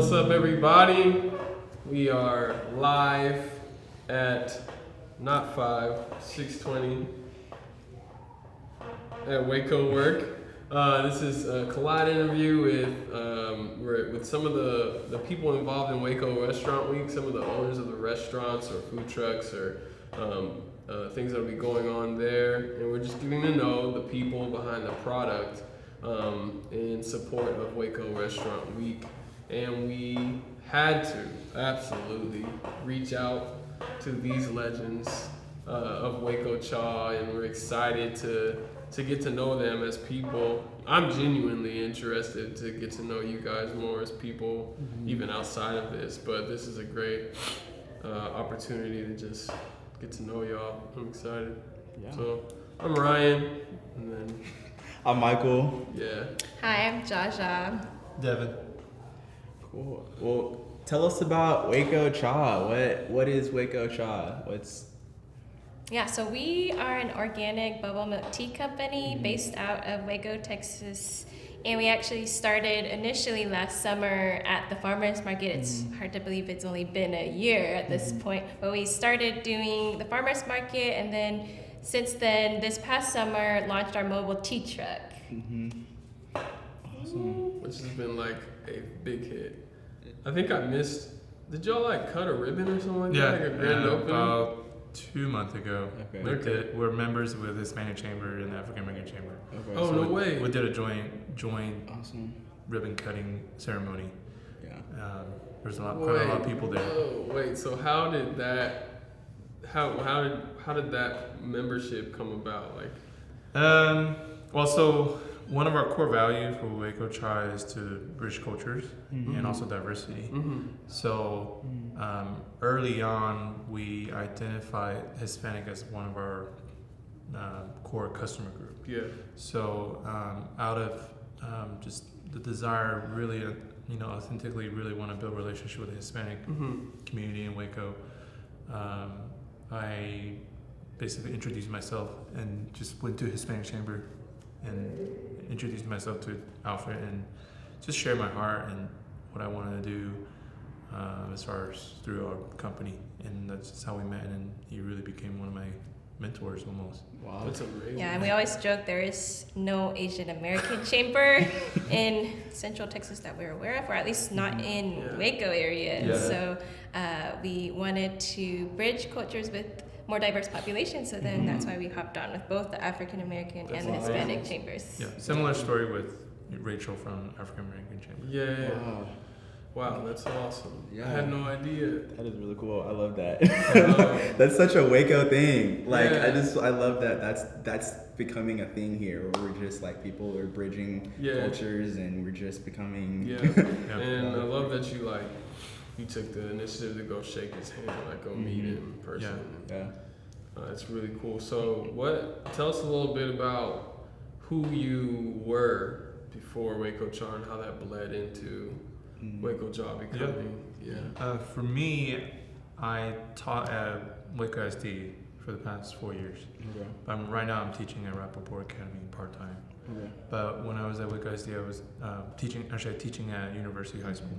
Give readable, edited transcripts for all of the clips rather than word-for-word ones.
What's up, everybody? We are live at not 6:20 at Waco Work. This is a collide interview with some of the people involved in Waco Restaurant Week, some of the owners of the restaurants or food trucks or things that will be going on there, and we're just getting to know the people behind the product in support of Waco Restaurant Week. And we had to absolutely reach out to these legends of Waco Cha, and we're excited to get to know them as people. I'm genuinely interested to get to know you guys more as people, even outside of this, but this is a great opportunity to just get to know y'all. I'm excited. Yeah. So I'm Ryan, and then I'm Michael. Yeah. Hi, I'm Jaja. Devin. Cool. Well, tell us about Waco Cha. What is Waco Cha? Yeah, so we are an organic bubble milk tea company based out of Waco, Texas. And we actually started initially last summer at the farmers market. It's hard to believe it's only been a year at this point. But we started doing the farmers market, and then since then, this past summer, launched our mobile tea truck. Awesome. Which has been like a big hit. I think I missed. Did y'all like cut a ribbon or something like that? Like a grand opening? About 2 months ago. Okay. We're members with the Hispanic Chamber and the African American Chamber. Okay. Oh, So no way. We did a joint Awesome. ribbon cutting ceremony. Yeah. There's quite a lot of people there. Wait, so how did that membership come about? Well, so one of our core values for Waco Cha is to bridge cultures and also diversity. So early on, we identified Hispanic as one of our core customer group. Yeah. So out of just the desire, really, authentically, really want to build a relationship with the Hispanic community in Waco, I basically introduced myself and just went to Hispanic Chamber and introduced myself to Alfred and just share my heart and what I wanted to do as far as through our company. And that's just how we met, and he really became one of my mentors almost. Wow, that's amazing. Yeah, and we always joke there is no Asian American chamber in Central Texas that we're aware of, or at least not in Waco area. Yeah. So we wanted to bridge cultures with more diverse populations, so then that's why we hopped on with both the African American and the Hispanic chambers. Yeah, similar story with Rachel from African American Chamber. Yeah. Wow, that's awesome. Yeah. I had no idea. That is really cool. I love that. That's such a Waco thing. I love that. That's becoming a thing here, where we're just like people are bridging cultures, and we're just becoming. Yeah. And I love that you took the initiative to go shake his hand, go meet him in person. Yeah. It's really cool. So tell us a little bit about who you were before Waco Cha and how that bled into Waco Cha becoming. For me, I taught at Waco SD for the past 4 years. Okay. Right now I'm teaching at Rappaport Academy part-time. Okay. But when I was at Waco SD, I was teaching at University High School.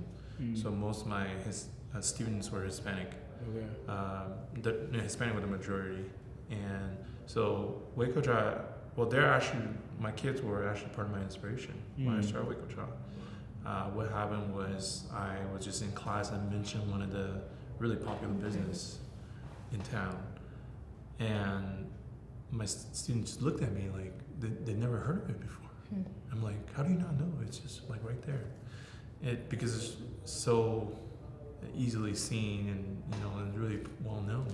So most of my students were Hispanic. Okay. Hispanic were the majority. And so Waco Cha, my kids were actually part of my inspiration when I started Waco Cha. What happened was I was just in class and mentioned one of the really popular business in town. And my students just looked at me like they'd never heard of it before. I'm like, how do you not know? It's just like right there. Because it's so easily seen and really well known.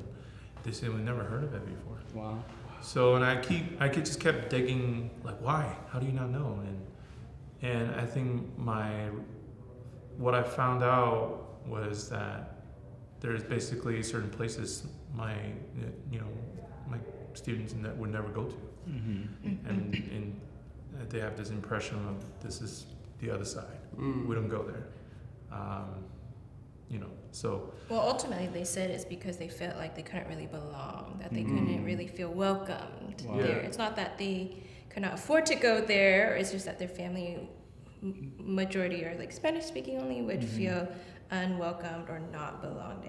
They said we never heard of it before. Wow. So and I just kept digging, like, why? How do you not know? And I think what I found out was that there's basically certain places my students would never go to, and they have this impression of this is the other side. We don't go there. So. Well, ultimately, they said it's because they felt like they couldn't really belong, that they couldn't really feel welcomed there. It's not that they could not afford to go there, it's just that their family majority are like Spanish speaking only would feel unwelcomed or not belonged.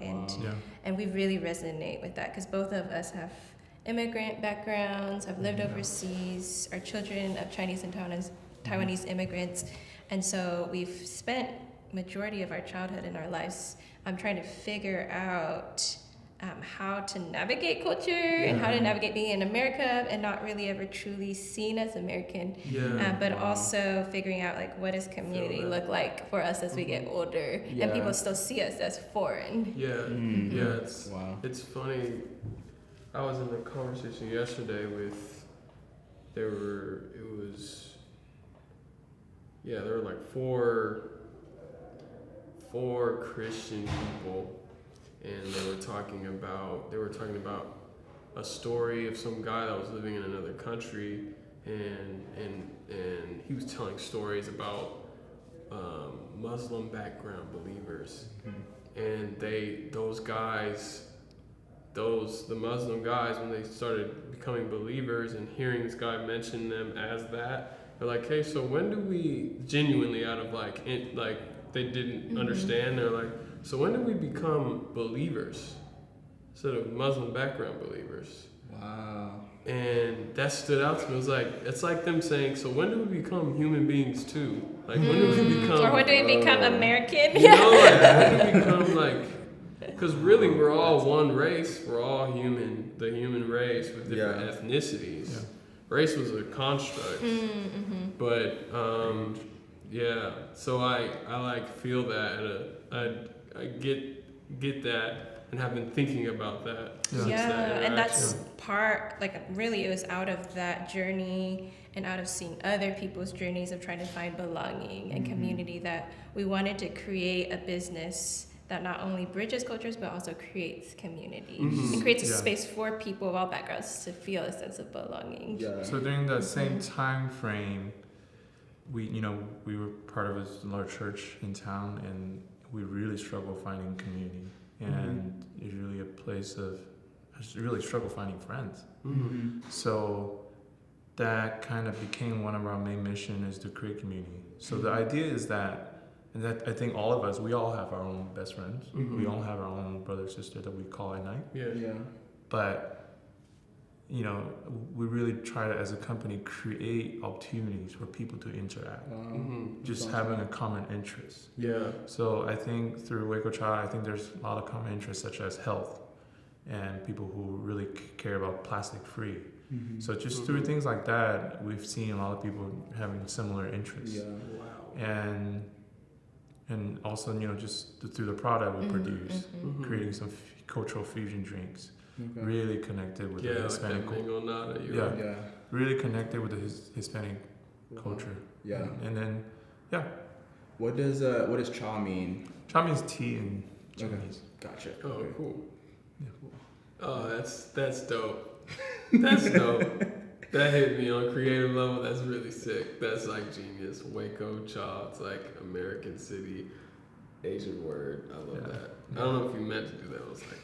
And we really resonate with that because both of us have immigrant backgrounds, have lived overseas, are children of Chinese and Taiwanese immigrants. And so we've spent majority of our childhood and our lives trying to figure out how to navigate culture and how to navigate being in America and not really ever truly seen as American, but also figuring out like what does community look like for us as we get older and people still see us as foreign. It's funny. I was in a conversation yesterday with there were like four Christian people, and they were talking about a story of some guy that was living in another country, and he was telling stories about Muslim background believers, and the Muslim guys, when they started becoming believers and hearing this guy mention them as that, they're like, hey, so when do we genuinely out of they didn't understand, they're like, so when do we become believers instead of Muslim background believers? Wow. And that stood out to me. It was like, it's like them saying, so when do we become human beings too? Like when do we become, or when do we become American? You know, like when do we become like, because really we're all one race, we're all human, the human race with different ethnicities. Yeah. Race was a construct, but so I like feel that, and I get that, and have been thinking about that. And that's part, like really it was out of that journey and out of seeing other people's journeys of trying to find belonging and community that we wanted to create a business that not only bridges cultures but also creates community and creates a space for people of all backgrounds to feel a sense of belonging. So during that same time frame, we were part of a large church in town, and we really struggled finding community, and it's really a place of really struggle finding friends. So that kind of became one of our main mission, is to create community. So the idea is that I think all of us, we all have our own best friends. We all have our own brother, sister that we call at night. But we really try to, as a company, create opportunities for people to interact. Just having a common interest. So I think through Waco Cha, I think there's a lot of common interests such as health, and people who really care about plastic free. So just through things like that, we've seen a lot of people having similar interests. And also, just through the product we produce, creating some cultural fusion drinks, really connected with the Hispanic culture. Really connected with the Hispanic culture. And then, What does cha mean? Cha means tea in Chinese. Gotcha. Oh, cool. Oh, that's dope. That's dope. That hit me on a creative level. That's really sick. That's like genius. Waco Cha. It's like American city, Asian word. I love that. I don't know if you meant to do that. I was like,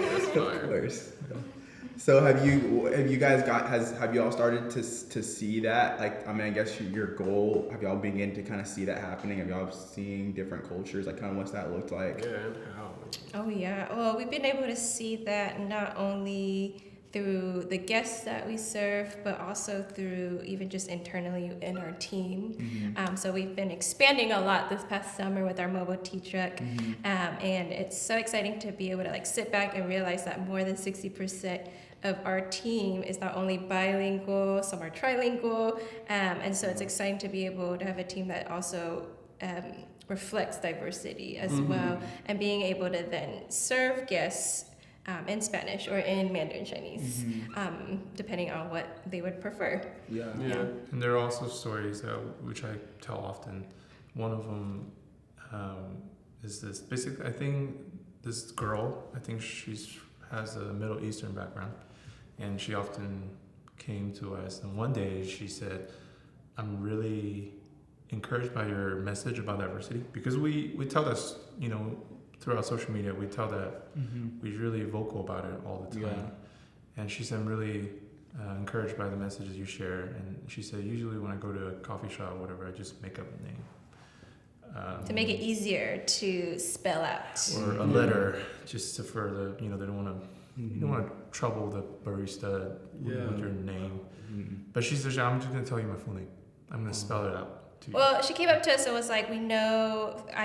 that's fire. Of course. So have you all started to see that? Like, I mean, I guess your goal, have y'all begin to kind of see that happening? Have y'all seeing different cultures? Like, kind of what's that looked like? Yeah, and how? Oh yeah. Well, we've been able to see that not only through the guests that we serve, but also through even just internally in our team. So we've been expanding a lot this past summer with our mobile tea truck, and it's so exciting to be able to like sit back and realize that more than 60% of our team is not only bilingual, some are trilingual, and so it's exciting to be able to have a team that also reflects diversity as well, and being able to then serve guests in Spanish or in Mandarin Chinese, depending on what they would prefer. And there are also stories which I tell often. One of them is this. Basically, I think this girl, she has a Middle Eastern background, and she often came to us. And one day she said, "I'm really encouraged by your message about diversity," because we tell this, through our social media, we tell that we're really vocal about it all the time. And she said, I'm really encouraged by the messages you share. And she said, usually when I go to a coffee shop or whatever, I just make up a name. To make it easier to spell out. Or a letter, just to further, they don't want to, you don't want to trouble the barista with your name. But she said, I'm just going to tell you my full name. I'm going to spell it out to you. Well, she came up to us and was like, I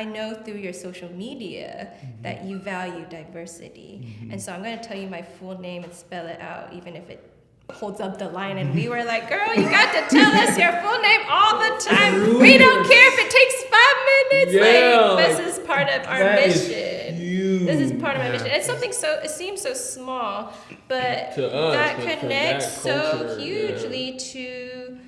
know through your social media that you value diversity. And so I'm going to tell you my full name and spell it out, even if it holds up the line. And we were like, girl, you got to tell us your full name all the time. We don't care if it takes 5 minutes. This is part of our mission. This is part of my mission. It's something it seems so small, but to us, that connects culture, so hugely to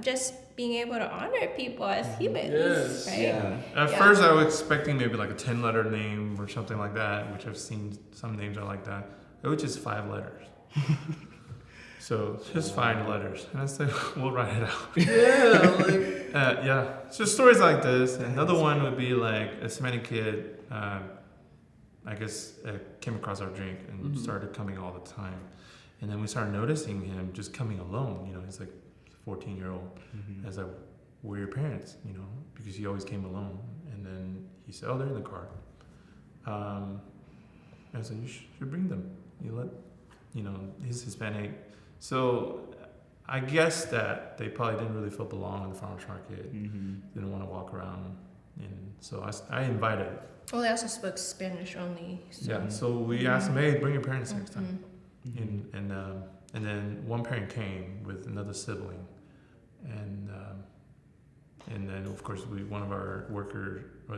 just being able to honor people as humans, right? Yeah. At first, I was expecting maybe like a 10-letter name or something like that, which I've seen some names are like that. It was just 5 letters. So just 5 letters. And I said, we'll write it out. Yeah. So stories like this. Another one would be like a Hispanic kid, I guess, came across our drink and started coming all the time. And then we started noticing him just coming alone. He's like 14-year-old. I was like, where are your parents? Because he always came alone. And then he said, they're in the car. I was like, you should bring them. He's Hispanic. So I guess that they probably didn't really feel belong in the farmer's market. Didn't want to walk around. And so I invited. Well, they also spoke Spanish only. So. Yeah, so we asked them, hey, bring your parents next time. And then one parent came with another sibling. And then, of course, one of our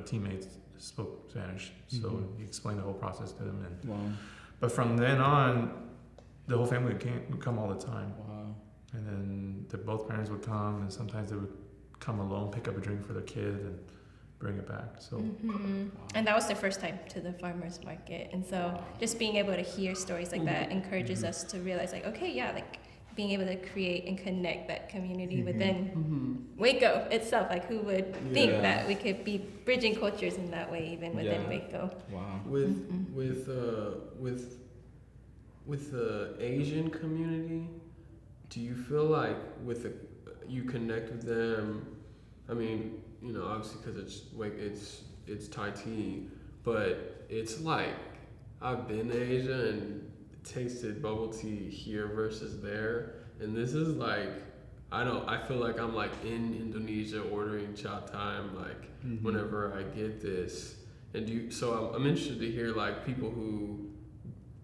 teammates spoke Spanish. So he explained the whole process to them. But from then on, the whole family would come all the time. Wow. And then both parents would come, and sometimes they would come alone, pick up a drink for their kid, and bring it back. So, and that was their first time to the farmers market. And so just being able to hear stories like that encourages us to realize, like, okay, yeah, like being able to create and connect that community within Waco itself. Like, who would think that we could be bridging cultures in that way, even within Waco? Wow. With the Asian community, do you feel like you connect with them? I mean, obviously because it's Thai tea, but it's like I've been to Asia and tasted bubble tea here versus there, and this is like I feel like I'm like in Indonesia ordering cha time whenever I get this. And so I'm interested to hear like people who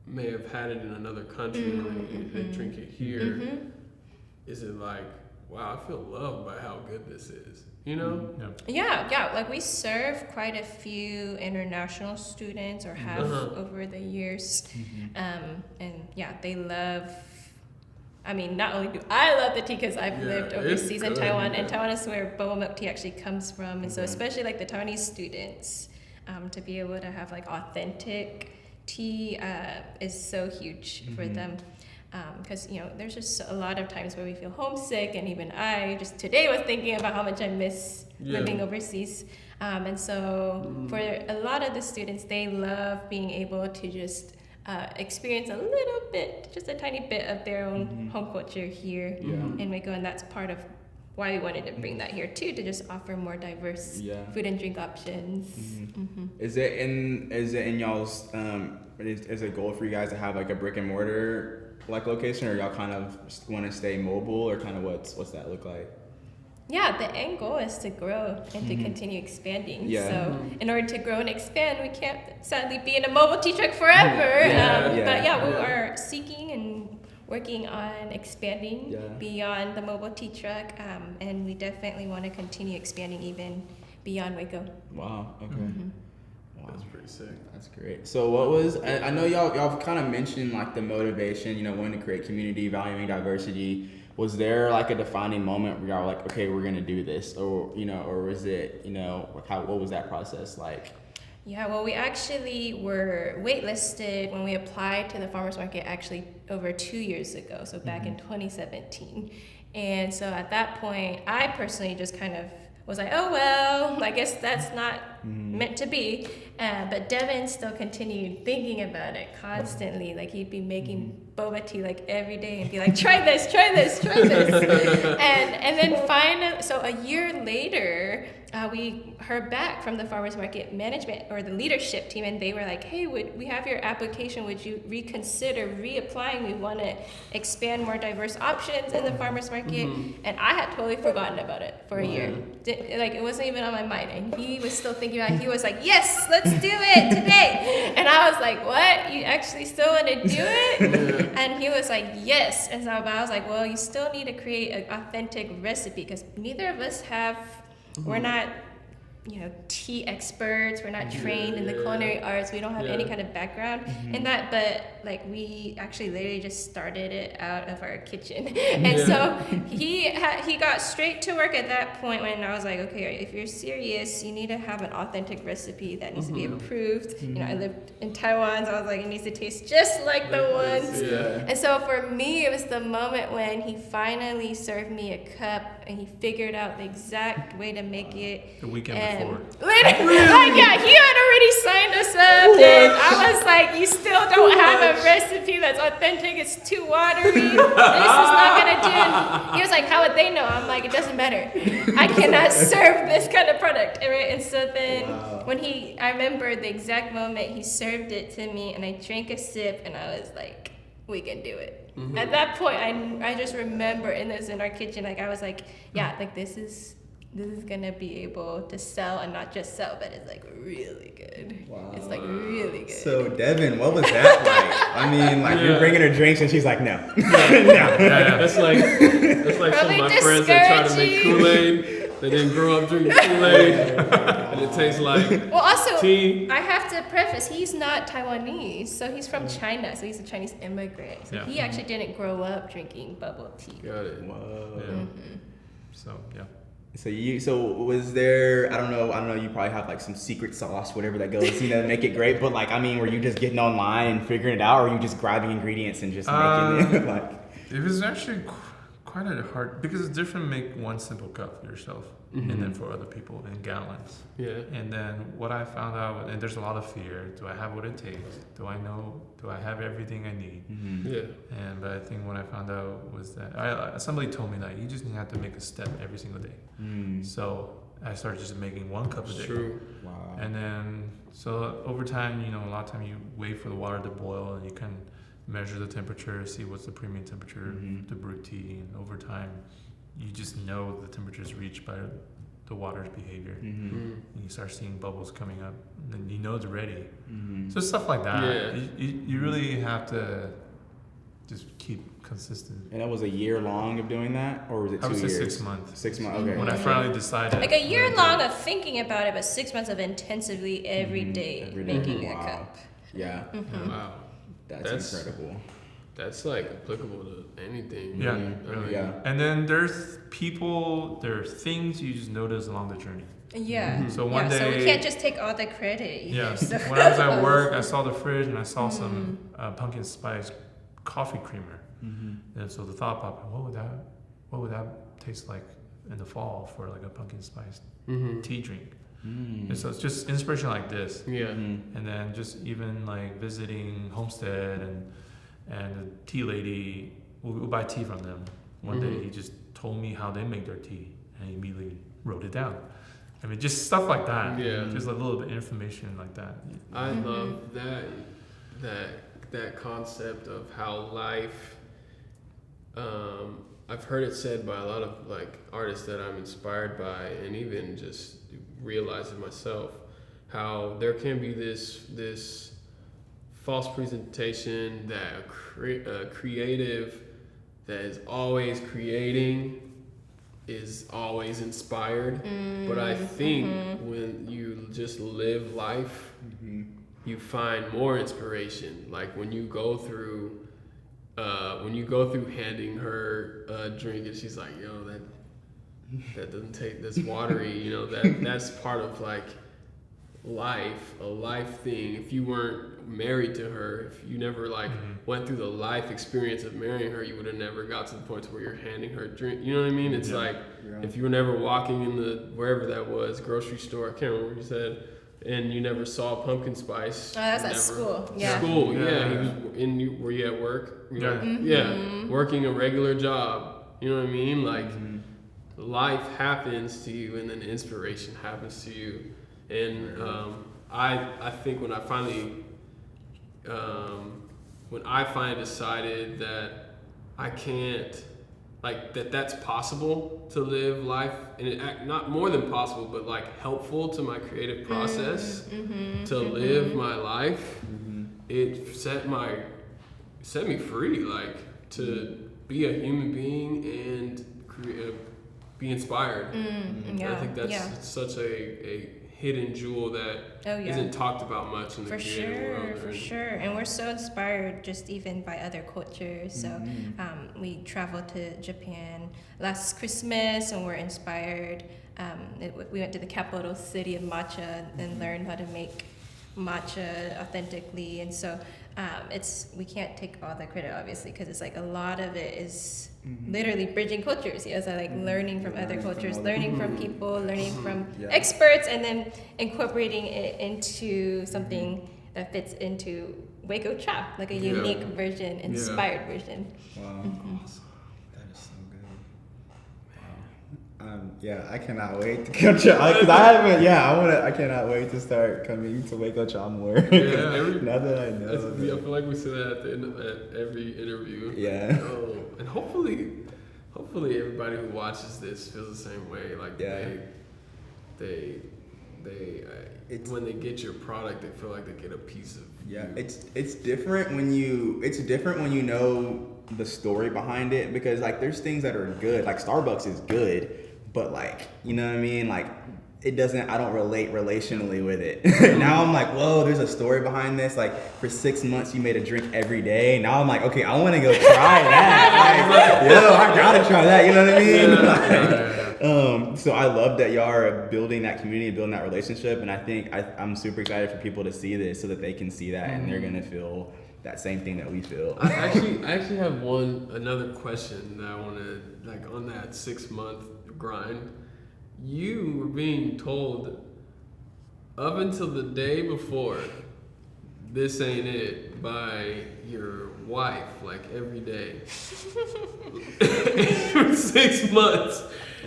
may have had it in another country and they drink it here. Is it like, wow, I feel loved by how good this is, Yeah, like we serve quite a few international students or have over the years. And they love, not only do I love the tea because I've lived overseas in Taiwan, and Taiwan is where boba milk tea actually comes from. And so especially like the Taiwanese students, to be able to have like authentic tea is so huge for them. Because there's just a lot of times where we feel homesick, and even I just today was thinking about how much I miss living overseas. And so for a lot of the students, they love being able to just experience a little bit, just a tiny bit of their own home culture here in Waco, and that's part of why we wanted to bring that here too, to just offer more diverse food and drink options. Is it in y'all's is it a goal for you guys to have like a brick and mortar like location, or y'all kind of want to stay mobile, or kind of what's that look like? Yeah, the end goal is to grow and to continue expanding. So in order to grow and expand, we can't sadly be in a mobile tea truck forever. But we are seeking and working on expanding beyond the mobile tea truck, and we definitely want to continue expanding even beyond Waco. Wow. Okay. Wow. That's pretty sick. That's great. So what was, I know y'all kind of mentioned like the motivation, wanting to create community, valuing diversity. Was there like a defining moment where y'all were like, okay, we're gonna do this, or or was it, what was that process like? Yeah, well, we actually were waitlisted when we applied to the farmers market actually over 2 years ago, so back in 2017. And so at that point, I personally just kind of was like, oh, well, I guess that's not meant to be. But Devin still continued thinking about it constantly. Like he'd be making boba tea like every day and be like, try this. and then finally, so a year later, we heard back from the farmers market management or the leadership team, and they were like, hey, we have your application, would you reconsider reapplying? We want to expand more diverse options in the farmers market. And I had totally forgotten about it for a year. It wasn't even on my mind, and he was still thinking about it. He was like, yes, let's do it today. And I was like, what, you actually still want to do it? And he was like, yes. And so I was like, well, you still need to create an authentic recipe, because neither of us we're not, tea experts. We're not trained in the culinary arts. We don't have any kind of background in that. But we actually literally just started it out of our kitchen. And so he got straight to work at that point when I was like, okay, if you're serious, you need to have an authentic recipe that needs to be approved. I lived in Taiwan, so I was like, it needs to taste just like the ones. And so for me, it was the moment when he finally served me a cup and he figured out the exact way to make it. The weekend before. He had already signed us up, and I was like, you still don't have a recipe that's authentic, it's too watery, this is not gonna do it. He was like, how would they know? I'm like, it doesn't matter, I cannot serve this kind of product, right? And so then when I remember the exact moment he served it to me, and I drank a sip, and I was like, we can do it. At that point, I just remember in our kitchen, I was like, this is gonna be able to sell, and not just sell, but it's really good. Wow. It's really good. So Devin, what was that like? I mean, you're bringing her drinks and she's like, no. That's like some of my friends that try to make Kool-Aid. They didn't grow up drinking Kool-Aid, and it tastes like tea. I have to preface, he's not Taiwanese, so he's from China, so he's a Chinese immigrant. So he actually didn't grow up drinking bubble tea. Got it. Whoa. Yeah. So was there, I don't know, you probably have some secret sauce, whatever that goes, to make it great, but were you just getting online and figuring it out, or were you just grabbing ingredients and just making it? It was actually quite a hard, because it's different to make one simple cup for yourself and then for other people in gallons. Yeah. And then what I found out, and there's a lot of fear, do I have what it takes? Do I have everything I need? Yeah. But I think what I found out was that somebody told me that you just have to make a step every single day. So I started just making 1 cup a day. True. Wow. And then, so over time, a lot of time you wait for the water to boil, and you can measure the temperature, see what's the premium temperature to brew tea, and over time, you just know the temperature is reached by the water's behavior. And you start seeing bubbles coming up, and then you know it's ready. So stuff like that. Yeah. You really have to just keep consistent. And that was a year long of doing that, or was it 2 years? I would say 6 months. 6 months, okay. When I finally decided. A year long of thinking about it, but 6 months of intensively every day making a cup. Yeah. Wow. That's incredible. That's applicable to anything. Yeah, really. Yeah. And then there are things you just notice along the journey. Yeah. So one day. So we can't just take all the credit. Yes. When I was at work, I saw the fridge and I saw some pumpkin spice coffee creamer. And so the thought popped, what would that taste like in the fall for a pumpkin spice tea drink? And so it's just inspiration like this. Yeah. And then just even visiting Homestead and the tea lady, we'll buy tea from them. One day he just told me how they make their tea, and he immediately wrote it down. I mean, just stuff like that. Yeah. Just a little bit of information like that. I love that concept of how life. I've heard it said by a lot of artists that I'm inspired by, and even just realize it myself, how there can be this false presentation that a creative that is always creating is always inspired. But I think when you just live life, you find more inspiration. When you go through handing her a drink and she's like, yo, that doesn't take this watery, that's part of life, a life thing. If you weren't married to her, if you never went through the life experience of marrying her, you would have never got to the point where you're handing her a drink. You know what I mean? It's if you were never walking in the wherever that was, grocery store, I can't remember what you said, and you never saw pumpkin spice. Oh, that's at school. Yeah. School, Yeah. yeah. He was were you at work? You know? Yeah. Yeah, working a regular job. You know what I mean? Like, life happens to you, and then inspiration happens to you. And I think when I finally decided that I can't, like, that's possible to live life, and not more than possible, but like helpful to my creative process to live my life. It set me free, like, to be a human being and be inspired. Yeah. I think that's such a hidden jewel that isn't talked about much in the creative world. For sure. And we're so inspired just even by other cultures. So we traveled to Japan last Christmas and we're inspired. We went to the capital city of matcha and learned how to make matcha authentically. And so we can't take all the credit, obviously, because it's like a lot of it is literally bridging cultures. So like learning from other cultures, learning from people, learning from experts, and then incorporating it into something that fits into Waco Cha, like a unique version, inspired version. Wow. Awesome. That is so good. Wow. I cannot wait to come Cha, because I cannot wait to start coming to Waco Cha more. Now that I know. I feel like we say that at the end of every interview. Yeah. And hopefully everybody who watches this feels the same way. Like they when they get your product, they feel like they get a piece of. Yeah, it's different when you know the story behind it, because like there's things that are good, like Starbucks is good, but like, you know what I mean, like I don't relate relationally with it. Now I'm like, whoa, there's a story behind this. Like for 6 months you made a drink every day. Now I'm like, okay, I want to go try that. Like, I gotta try that. You know what I mean? So I love that y'all are building that community, building that relationship, and I think I'm super excited for people to see this so that they can see that and they're gonna feel that same thing that we feel. I actually have another question that I want to, like, on that 6 month grind. You were being told up until the day before, this ain't it, by your wife, like every day. For 6 months.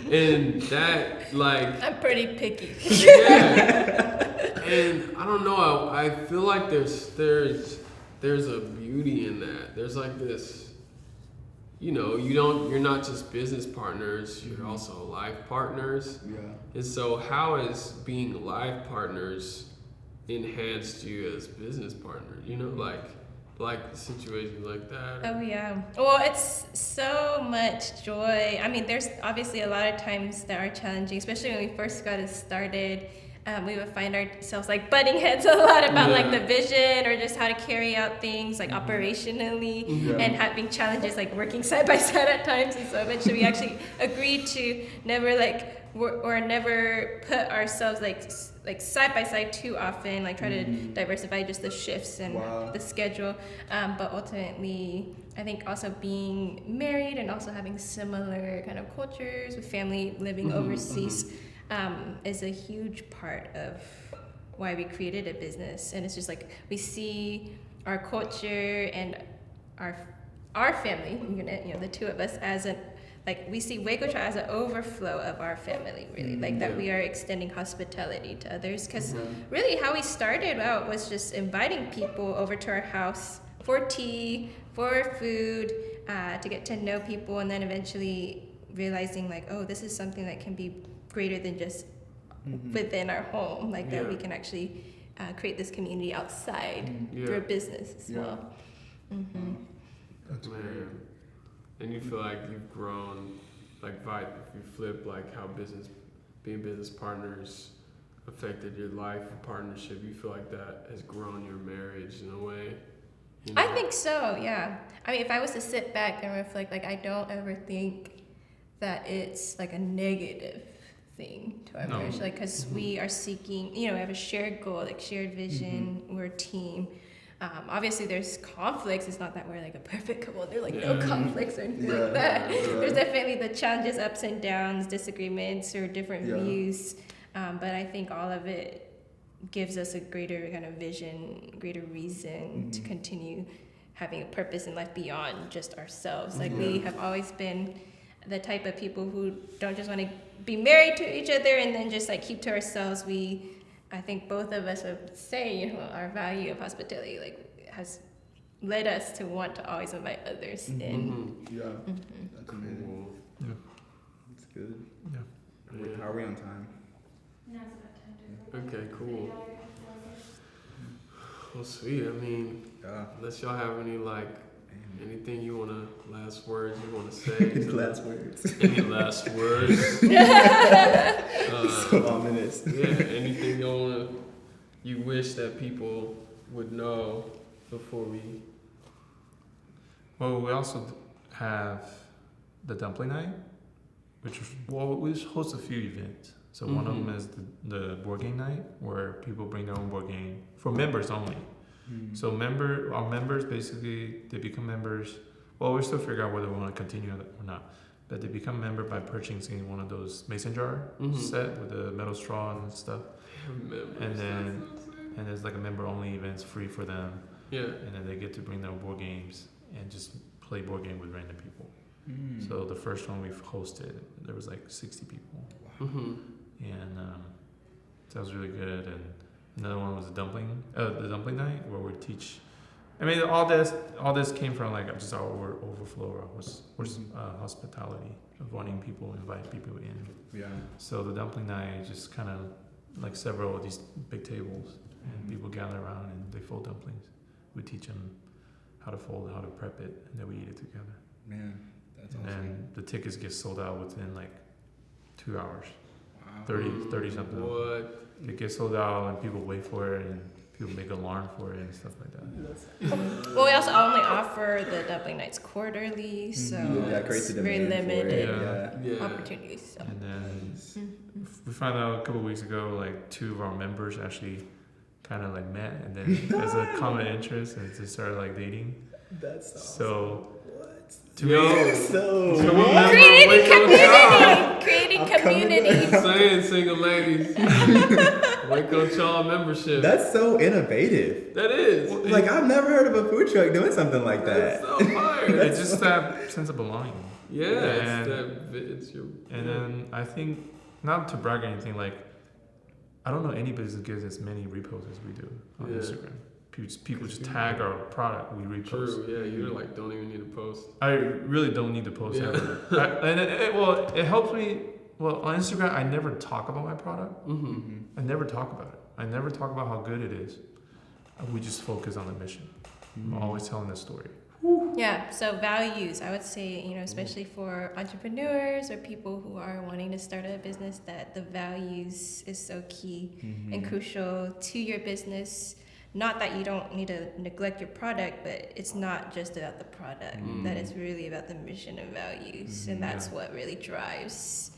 And that, like, I'm pretty picky. Yeah. And I don't know, I feel like there's a beauty in that. There's like this, you're not just business partners, you're also life partners. Yeah. And so how has being life partners enhanced you as business partners? Like situations like that. Oh yeah. Well, it's so much joy. I mean, there's obviously a lot of times that are challenging, especially when we first got it started. We would find ourselves like butting heads a lot about like the vision or just how to carry out things like operationally, and having challenges like working side by side at times. And so eventually we actually agreed to never never put ourselves like side by side too often, like try to diversify just the shifts and the schedule. But ultimately, I think also being married and also having similar kind of cultures with family living overseas is a huge part of why we created a business. And it's just like we see our culture and our family unit, the two of us, as we see Waco Cha as an overflow of our family, really, that we are extending hospitality to others. Because really how we started out was just inviting people over to our house for tea, for food, to get to know people, and then eventually realizing like, oh, this is something that can be greater than just within our home, that we can actually create this community outside through a business as well. That's weird. And you feel like you've grown, like if you flip like how being business partners affected your life partnership, you feel like that has grown your marriage in a way? I think so, yeah. I mean, if I was to sit back and reflect, like I don't ever think that it's like a negative thing to our marriage, like because we are seeking, we have a shared goal, like shared vision. We're a team. Obviously there's conflicts. It's not that we're like a perfect couple. There's like no conflicts or anything like that. There's definitely the challenges, ups and downs, disagreements or different views. But I think all of it gives us a greater kind of vision, greater reason to continue having a purpose in life beyond just ourselves. Like we have always been the type of people who don't just want to be married to each other and then just like keep to ourselves. I think both of us would say, our value of hospitality has led us to want to always invite others in. Yeah, that's amazing. Yeah. That's good. Yeah. How are we on time? Okay, cool. Well, sweet. I mean, unless y'all have any anything you wanna last words you wanna say. Last words. Any last words? So ominous. Yeah. Anything you wish that people would know before we. Well, we also have the dumpling night, we host a few events. So one of them is the board game night, where people bring their own board game for members only. So our members basically, they become members. Well, we're still figuring out whether we want to continue or not. But they become member by purchasing one of those mason jar set with the metal straw and stuff. And there's like a member only events free for them. Yeah. And then they get to bring their own board games and just play board game with random people. So the first one we've hosted, there was like 60 people. And that was really good. And another one was the dumpling night, where we teach. I mean, all this came from like just our overflow was hospitality, of wanting people, invite people in. Yeah. So the dumpling night is just kind of like several of these big tables, and people gather around and they fold dumplings. We teach them how to fold, how to prep it, and then we eat it together. Man, that's awesome. And the tickets get sold out within like 2 hours. 30 something. What? It gets sold out and people wait for it and people make alarm for it and stuff like that. Well, we also only offer the dumpling nights quarterly, so creates it's a very demand for limited it. opportunities. So. And then we found out a couple of weeks ago, like 2 of our members actually kind of like met, and then as a common interest, and just started like dating. That's awesome. So. Creating community. Saying single ladies. Waco Cha membership. That's so innovative. That is. Like, I've never heard of a food truck doing something like that. That's so fire. It's just that sense of belonging. Yeah, it's your. And then I think, not to brag or anything, like, I don't know any business that gets as many reposts as we do on Instagram. People just tag our product, we repost. True, yeah, you're like, don't even need to post. I really don't need to post ever. It helps me. Well, on Instagram, I never talk about my product. I never talk about it. I never talk about how good it is. We just focus on the mission. I'm always telling the story. Yeah, so values, I would say, especially for entrepreneurs or people who are wanting to start a business, that the values is so key and crucial to your business. Not that you don't need to neglect your product, but it's not just about the product. That it's really about the mission and values, and that's what really drives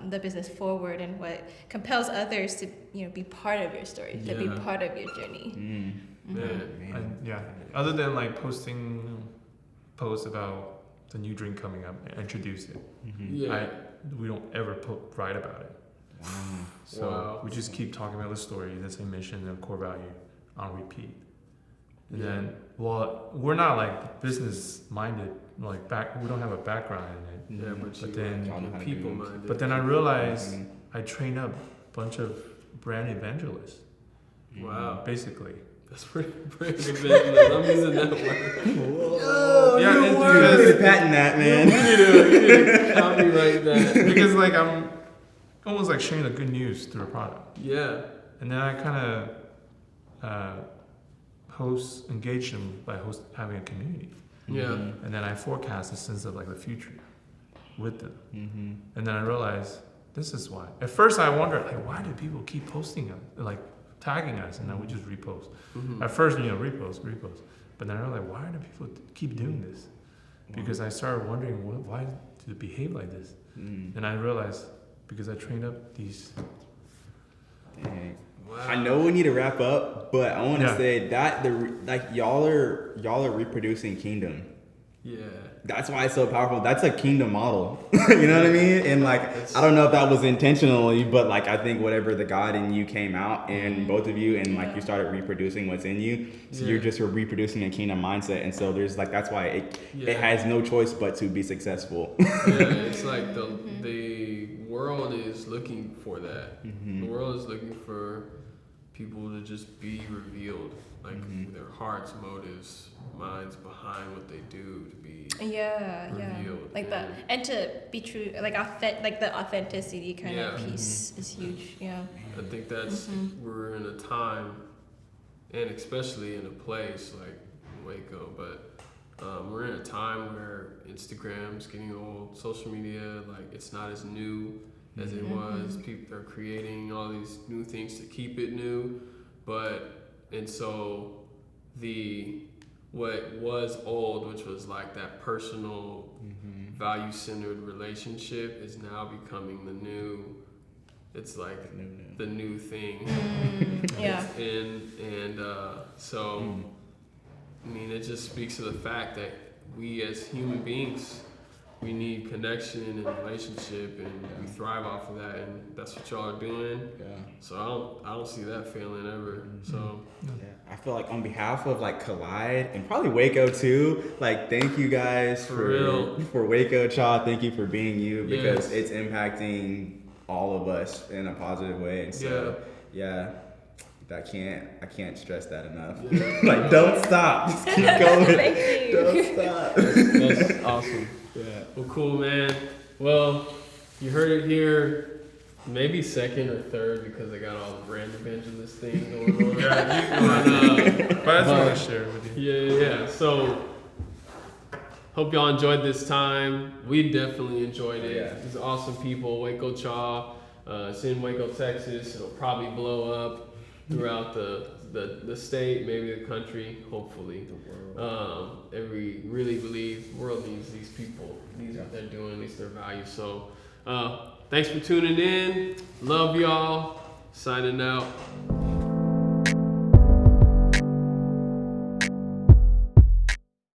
the business forward, and what compels others to be part of your story, to be part of your journey. Other than like posting posts about the new drink coming up, introduce it. We don't ever write about it. So we just keep talking about the story, the same mission and core value on repeat. And then, we're not like business minded, we don't have a background in it. But then people minded. But then I realized I train up a bunch of brand evangelists. Wow. Basically. That's pretty evangelist. I'm using that word. You need to patent that, man. You need to copyright that. Because like I'm almost like sharing the good news through a product. Yeah. And then I kind of engage them by having a community. Yeah. And then I forecast a sense of like the future with them. And then I realized this is why. At first I wondered, like, why do people keep posting us, like tagging us, and then we just repost. At first, repost. But then I realized, why do people keep doing this? Because I started wondering, why do they behave like this? And I realized, because I trained up these. Dang. Wow. I know we need to wrap up, but I want to say that y'all are reproducing kingdom. Yeah. That's why it's so powerful. That's a kingdom model. You know what I mean? And like, I don't know if that was intentionally, but like, I think whatever the God in you came out in both of you, and like you started reproducing what's in you. So you're just reproducing a kingdom mindset. And so there's like, that's why it has no choice but to be successful. Yeah, it's like the world is looking for that. The world is looking for people to just be revealed, like their hearts, motives, minds behind what they do to be revealed. Like and to be true, like the authenticity kind of piece is huge. Yeah, I think that's we're in a time, and especially in a place like Waco, but we're in a time where Instagram's getting old, social media, like it's not as new as it was. People are creating all these new things to keep it new, and so what was old, which was like that personal, value-centered relationship, is now becoming the new. It's like the new thing. So I mean, it just speaks to the fact that we as human beings, we need connection and relationship, and we thrive off of that, and that's what y'all are doing. Yeah. So I don't see that failing ever. So I feel like on behalf of like Collide and probably Waco too, like thank you guys for Waco Cha. Thank you for being you, because it's impacting all of us in a positive way. And so I can't stress that enough. Like, don't stop. Just keep going. Thank you. Don't stop. That's awesome. Yeah. Well, cool, man. Well, you heard it here. Maybe second or third, because I got all the brand evangelist thing going on. But I just want to share it with you. Yeah. So, hope y'all enjoyed this time. We definitely enjoyed it. Yeah. These are awesome people. Waco Cha. It's in Waco, Texas. It'll probably blow up throughout the state, maybe the country, hopefully. The world. And we really believe the world needs these people. These what they're doing, these their values. So, thanks for tuning in. Love y'all. Signing out.